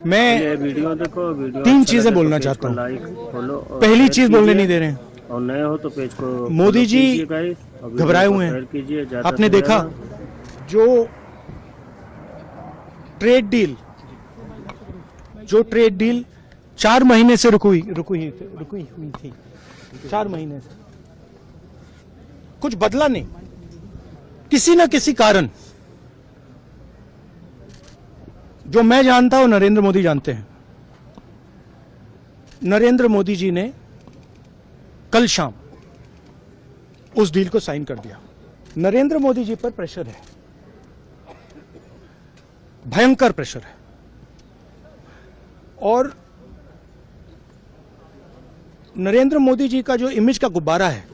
मैं वीडियो देखो, वीडियो तीन अच्छा चीजें लगे तो बोलना पेज चाहता को हूँ। लाइक फॉलो और पहली शेयर चीज बोलने कीजिए। नहीं दे रहे हैं। और नए हो तो पेज को मोदी जी कीजिए गाइस, और वीडियो घबराए को हुए शेयर हैं। कीजिए ज्यादा आपने से देखा ज्यादा। जो ट्रेड डील 4 महीने से रुकी हुई थी 4 महीने से कुछ बदला नहीं। किसी न किसी कारण, जो मैं जानता हूं नरेंद्र मोदी जानते हैं, नरेंद्र मोदी जी ने कल शाम उस डील को साइन कर दिया। नरेंद्र मोदी जी पर प्रेशर है, भयंकर प्रेशर है, और नरेंद्र मोदी जी का जो इमेज का गुब्बारा है,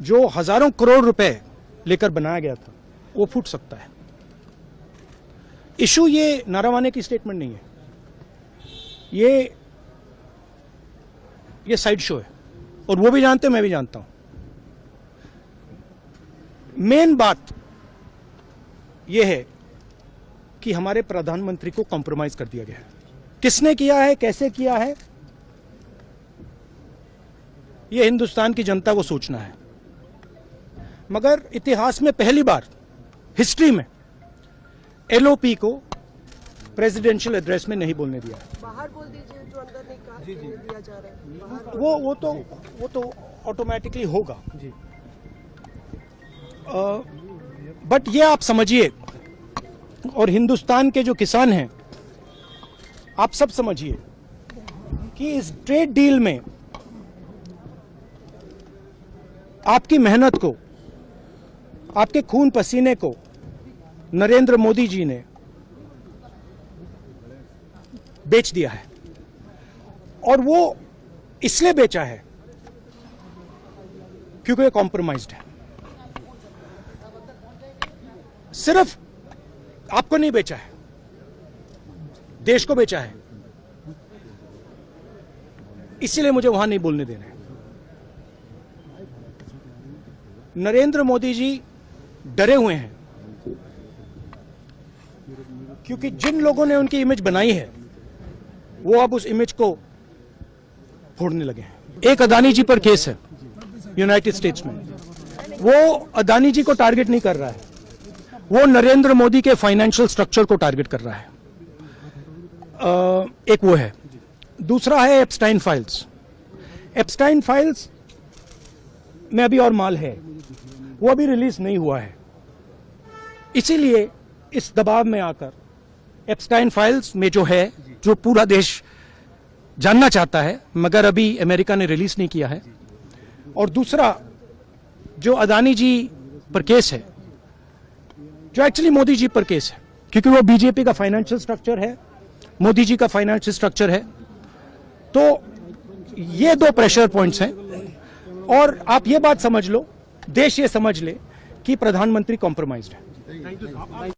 जो हजारों करोड़ रुपए लेकर बनाया गया था, वो फूट सकता है। इशू ये नारावाने की स्टेटमेंट नहीं है, ये साइड शो है, और वो भी जानते हैं, मैं भी जानता हूं। मेन बात यह है कि हमारे प्रधानमंत्री को कॉम्प्रोमाइज कर दिया गया है। किसने किया है, कैसे किया है, यह हिंदुस्तान की जनता को सोचना है। मगर इतिहास में पहली बार हिस्ट्री में एलओपी को प्रेसिडेंशियल एड्रेस में नहीं बोलने दिया। बाहर बोल दीजिए, जो अंदर नहीं कहा दिया जा रहा है। बाहर वो तो ऑटोमेटिकली होगा जी। बट ये आप समझिए, और हिंदुस्तान के जो किसान हैं, आप सब समझिए कि इस ट्रेड डील में आपकी मेहनत को, आपके खून पसीने को नरेंद्र मोदी जी ने बेच दिया है। और वो इसलिए बेचा है क्योंकि ये कॉम्प्रोमाइज्ड है। सिर्फ आपको नहीं बेचा है, देश को बेचा है। इसीलिए मुझे वहां नहीं बोलने देना है। नरेंद्र मोदी जी डरे हुए हैं, क्योंकि जिन लोगों ने उनकी इमेज बनाई है, वो अब उस इमेज को फोड़ने लगे हैं। एक अदानी जी पर केस है यूनाइटेड स्टेट्स में। वो अदानी जी को टारगेट नहीं कर रहा है, वो नरेंद्र मोदी के फाइनेंशियल स्ट्रक्चर को टारगेट कर रहा है। एक वो है। दूसरा है एप्स्टाइन फाइल्स। एप्स्टाइन फाइल्स में अभी और माल है, वो अभी रिलीज नहीं हुआ है। इसीलिए इस दबाव में आकर एप्स्टाइन फाइल्स में जो है, जो पूरा देश जानना चाहता है, मगर अभी अमेरिका ने रिलीज नहीं किया है। और दूसरा जो अदानी जी पर केस है, जो एक्चुअली मोदी जी पर केस है, क्योंकि वो बीजेपी का फाइनेंशियल स्ट्रक्चर है, मोदी जी का फाइनेंशियल स्ट्रक्चर है। तो ये दो प्रेशर पॉइंट्स हैं। और आप ये बात समझ लो, देश ये समझ ले कि प्रधानमंत्री कॉम्प्रोमाइज्ड है।